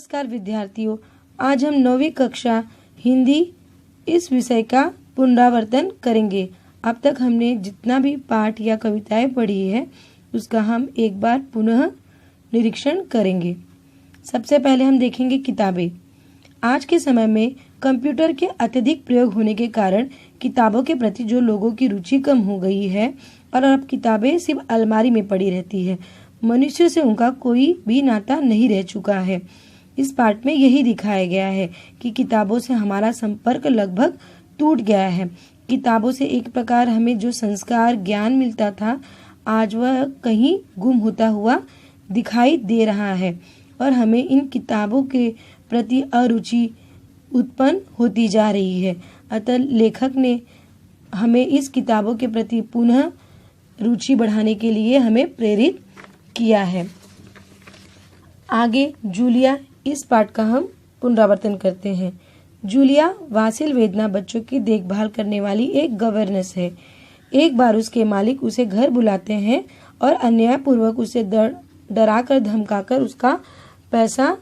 नमस्कार विद्यार्थियों, आज हम 9वीं कक्षा हिंदी इस विषय का पुनरावर्तन करेंगे। अब तक हमने जितना भी पाठ या कविताएं पढ़ी है उसका हम एक बार पुनः निरीक्षण करेंगे। सबसे पहले हम देखेंगे किताबें। आज के समय में कंप्यूटर के अत्यधिक प्रयोग होने के कारण किताबों के प्रति जो लोगों की रुचि कम हो गई है और अब किताबें सिर्फ अलमारी में पड़ी रहती है। मनुष्य से उनका कोई भी नाता नहीं रह चुका है। इस पाठ में यही दिखाया गया है कि किताबों से हमारा संपर्क लगभग टूट गया है। किताबों से एक प्रकार हमें जो संस्कार ज्ञान मिलता था, आज वह कहीं गुम होता हुआ दिखाई दे रहा है और हमें इन किताबों के प्रति अरुचि उत्पन्न होती जा रही है। अतः लेखक ने हमें इस किताबों के प्रति पुनः रुचि बढ़ाने के लिए हमें प्रेरित किया है। आगे जूलिया, इस पाठ का हम पुनरावर्तन करते हैं। जूलिया वासिल वेदना बच्चों की देखभाल करने वाली एक गवर्नेंस है। एक बार उसके मालिक उसे घर बुलाते हैं और अन्यायपूर्वक उसे डराकर धमकाकर उसका पैसा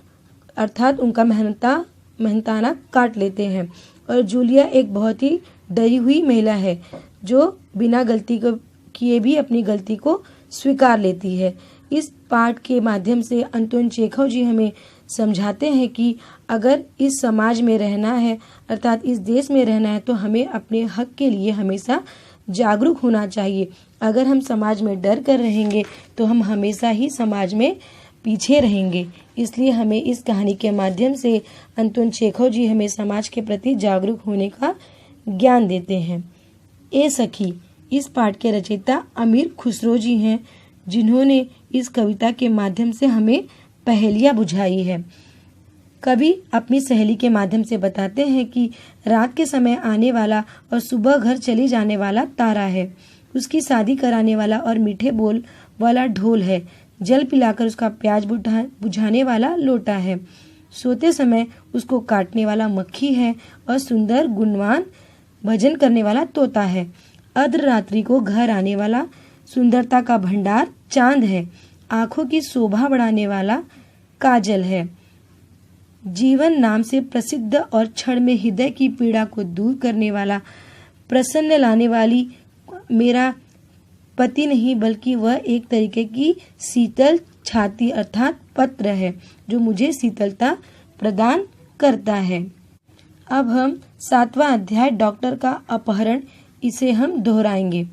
अर्थात उनका मेहनताना काट लेते हैं। और जूलिया एक बहुत ही डरी हुई महिला है जो बिना गलती को किए भी अपनी गलती को स्वीकार लेती है। इस पाठ के माध्यम से अंतोन चेखव जी हमें समझाते हैं कि अगर इस समाज में रहना है अर्थात इस देश में रहना है तो हमें अपने हक के लिए हमेशा जागरूक होना चाहिए। अगर हम समाज में डर कर रहेंगे तो हम हमेशा ही समाज में पीछे रहेंगे। इसलिए हमें इस कहानी के माध्यम से अंतोन चेखव जी हमें समाज के प्रति जागरूक होने का ज्ञान देते हैं। ए सखी, इस पाठ के रचयिता अमीर खुसरो जी हैं, जिन्होंने इस कविता के माध्यम से हमें पहेलियां बुझाई है। कवि अपनी सहेली के माध्यम से बताते हैं कि रात के समय आने वाला और सुबह घर चली जाने वाला तारा है। उसकी शादी कराने वाला और मीठे बोल वाला ढोल है। जल पिलाकर उसका प्याज बुझाने वाला लोटा है। सोते समय उसको काटने वाला मक्खी है और सुंदर गुणवान भजन करने वाला तोता है। अर्धरात्रि को घर आने वाला सुंदरता का भंडार चांद है। आंखों की शोभा बढ़ाने वाला काजल है। जीवन नाम से प्रसिद्ध और क्षण में हृदय की पीड़ा को दूर करने वाला प्रसन्न लाने वाली मेरा पति नहीं बल्कि वह एक तरीके की शीतल छाती अर्थात पत्र है जो मुझे शीतलता प्रदान करता है। अब हम 7वां अध्याय डॉक्टर का अपहरण, इसे हम दोहराएंगे।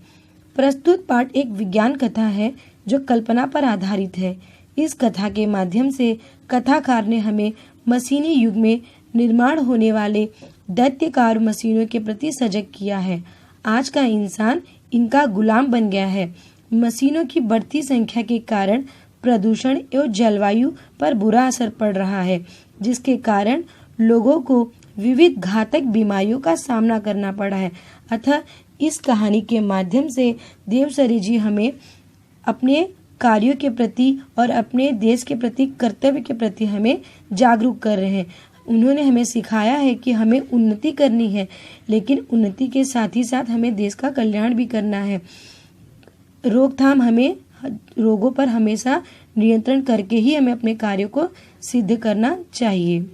प्रस्तुत पाठ एक विज्ञान कथा है जो कल्पना पर आधारित है। इस कथा के माध्यम से कथाकार ने हमें मशीनी युग में निर्माण होने वाले दैत्यकार मशीनों के प्रति सजग किया है। आज का इंसान इनका गुलाम बन गया है। मशीनों की बढ़ती संख्या के कारण प्रदूषण एवं जलवायु पर बुरा असर पड़ रहा है, जिसके कारण लोगों को विविध घातक बीमारियों का सामना करना पड़ा है। अतः इस कहानी के माध्यम से देवसरी जी हमें अपने कार्यों के प्रति और अपने देश के प्रति कर्तव्य के प्रति हमें जागरूक कर रहे हैं। उन्होंने हमें सिखाया है कि हमें उन्नति करनी है, लेकिन उन्नति के साथ ही साथ हमें देश का कल्याण भी करना है। रोकथाम, हमें रोगों पर हमेशा नियंत्रण करके ही हमें अपने कार्यों को सिद्ध करना चाहिए।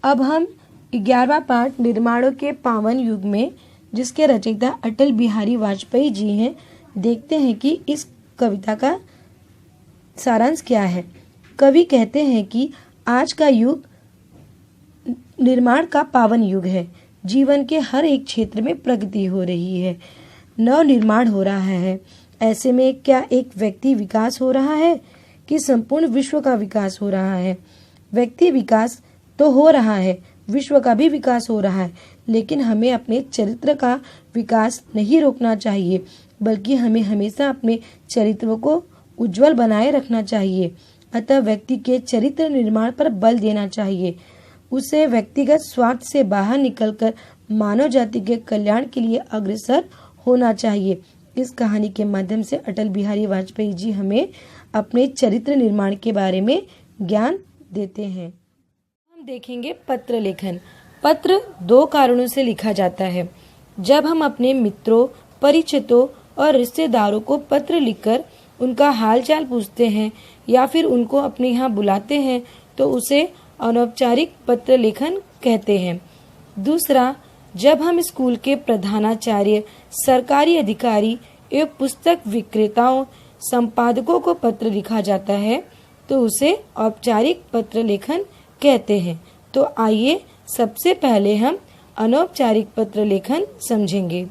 अब हम 11वां पाठ निर्माणों के पावन युग में, जिसके रचयिता अटल बिहारी वाजपेयी जी हैं, देखते हैं कि इस कविता का सारांश क्या है। कवि कहते हैं कि आज का युग निर्माण का पावन युग है। जीवन के हर एक क्षेत्र में प्रगति हो रही है, नव निर्माण हो रहा है। ऐसे में क्या एक व्यक्ति विकास हो रहा है कि संपूर्ण विश्व का विकास हो रहा है? व्यक्ति विकास तो हो रहा है, विश्व का भी विकास हो रहा है, लेकिन हमें अपने चरित्र का विकास नहीं रोकना चाहिए, बल्कि हमें हमेशा अपने चरित्रों को उज्जवल बनाए रखना चाहिए। अतः व्यक्ति के चरित्र निर्माण पर बल देना चाहिए। उसे व्यक्तिगत स्वार्थ से बाहर निकलकर मानव जाति के कल्याण के लिए अग्रसर होना चाहिए। इस कहानी के माध्यम से अटल बिहारी वाजपेयी जी हमें अपने चरित्र निर्माण के बारे में ज्ञान देते हैं। हम देखेंगे पत्र लेखन। पत्र 2 कारणों से लिखा जाता है। जब हम अपने मित्रों, परिचितों और रिश्तेदारों को पत्र लिखकर उनका हालचाल पूछते हैं या फिर उनको अपने यहाँ बुलाते हैं तो उसे अनौपचारिक पत्र लेखन कहते हैं। दूसरा, जब हम स्कूल के प्रधानाचार्य, सरकारी अधिकारी एवं पुस्तक विक्रेताओं, संपादकों को पत्र लिखा जाता है तो उसे औपचारिक पत्र लेखन कहते हैं। तो आइए सबसे पहले हम अनौपचारिक पत्र लेखन समझेंगे।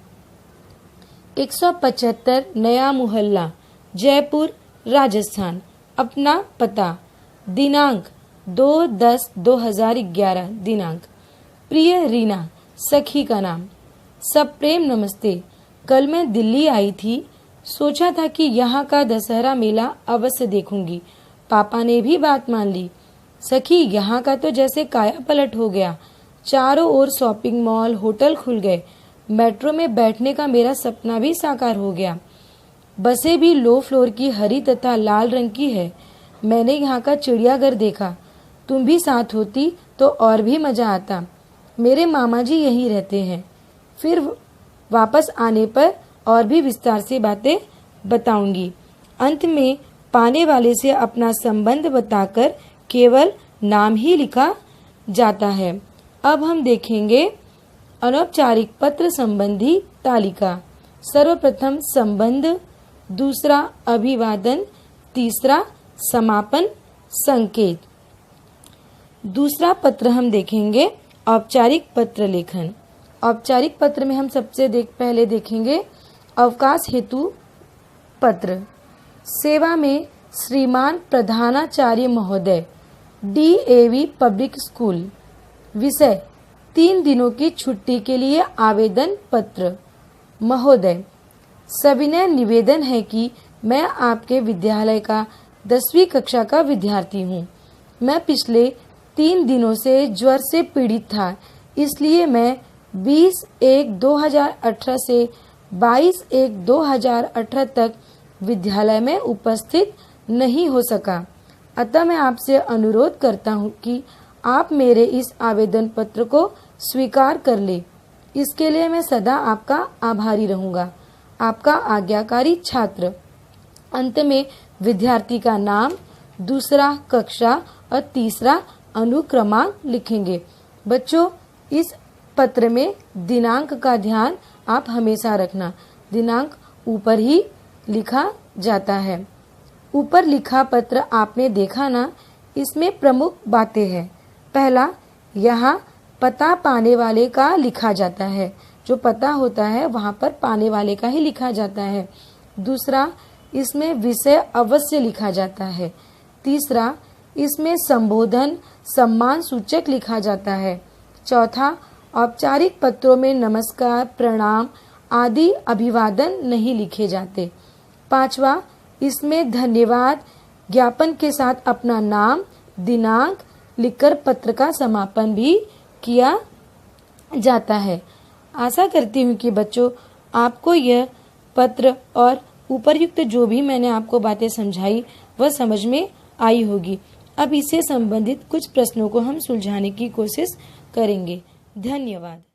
175 नया मोहल्ला, जयपुर, राजस्थान। अपना पता, दिनांक 2/10/2011 दिनांक। प्रिय रीना, सखी का नाम। सब प्रेम नमस्ते। कल मैं दिल्ली आई थी, सोचा था कि यहाँ का दशहरा मेला अवश्य देखूंगी। पापा ने भी बात मान ली। सखी, यहाँ का तो जैसे काया पलट हो गया। चारों ओर शॉपिंग मॉल, होटल खुल गए। मेट्रो में बैठने का मेरा सपना भी साकार हो गया। बसें भी लो फ्लोर की हरी तथा लाल रंग की है। मैंने यहाँ का चिड़ियाघर देखा। तुम भी साथ होती तो और भी मजा आता। मेरे मामा जी यहीं रहते हैं। फिर वापस आने पर और भी विस्तार से बातें बताऊंगी। अंत में पाने वाले से अपना संबंध बताकर केवल नाम ही लिखा जाता है। अब हम देखेंगे अनौपचारिक पत्र संबंधी तालिका। सर्वप्रथम संबंध, दूसरा अभिवादन, तीसरा समापन संकेत। दूसरा पत्र हम देखेंगे औपचारिक पत्र लेखन। औपचारिक पत्र में हम सबसे पहले देखेंगे अवकाश हेतु पत्र। सेवा में श्रीमान प्रधानाचार्य महोदय, DAV पब्लिक स्कूल। विषय, 3 दिनों की छुट्टी के लिए आवेदन पत्र। महोदय, सविनय निवेदन है कि मैं आपके विद्यालय का 10वीं कक्षा का विद्यार्थी हूँ। मैं पिछले 3 दिनों से ज्वर से पीड़ित था, इसलिए मैं 20/1/2018 से 22/1/2018 तक विद्यालय में उपस्थित नहीं हो सका। अतः मैं आपसे अनुरोध करता हूँ कि आप मेरे इस आवेदन पत्र को स्वीकार कर ले। इसके लिए मैं सदा आपका आभारी रहूँगा। आपका आज्ञाकारी छात्र। अंत में विद्यार्थी का नाम, दूसरा कक्षा और तीसरा अनुक्रमांक लिखेंगे। बच्चों, इस पत्र में दिनांक का ध्यान आप हमेशा रखना। दिनांक ऊपर ही लिखा जाता है। ऊपर लिखा पत्र आपने देखा ना, इसमें प्रमुख बातें हैं। पहला, यहाँ पता पाने वाले का लिखा जाता है। जो पता होता है वहाँ पर पाने वाले का ही लिखा जाता है। दूसरा, इसमें विषय अवश्य लिखा जाता है। तीसरा, इसमें संबोधन सम्मान सूचक लिखा जाता है। चौथा, औपचारिक पत्रों में नमस्कार, प्रणाम आदि अभिवादन नहीं लिखे जाते। पांचवा, इसमें धन्यवाद ज्ञापन के साथ अपना नाम, दिनांक लिखकर पत्र का समापन भी किया जाता है। आशा करती हूँ कि बच्चों आपको यह पत्र और उपरयुक्त जो भी मैंने आपको बातें समझाई वह समझ में आई होगी। अब इससे संबंधित कुछ प्रश्नों को हम सुलझाने की कोशिश करेंगे। धन्यवाद।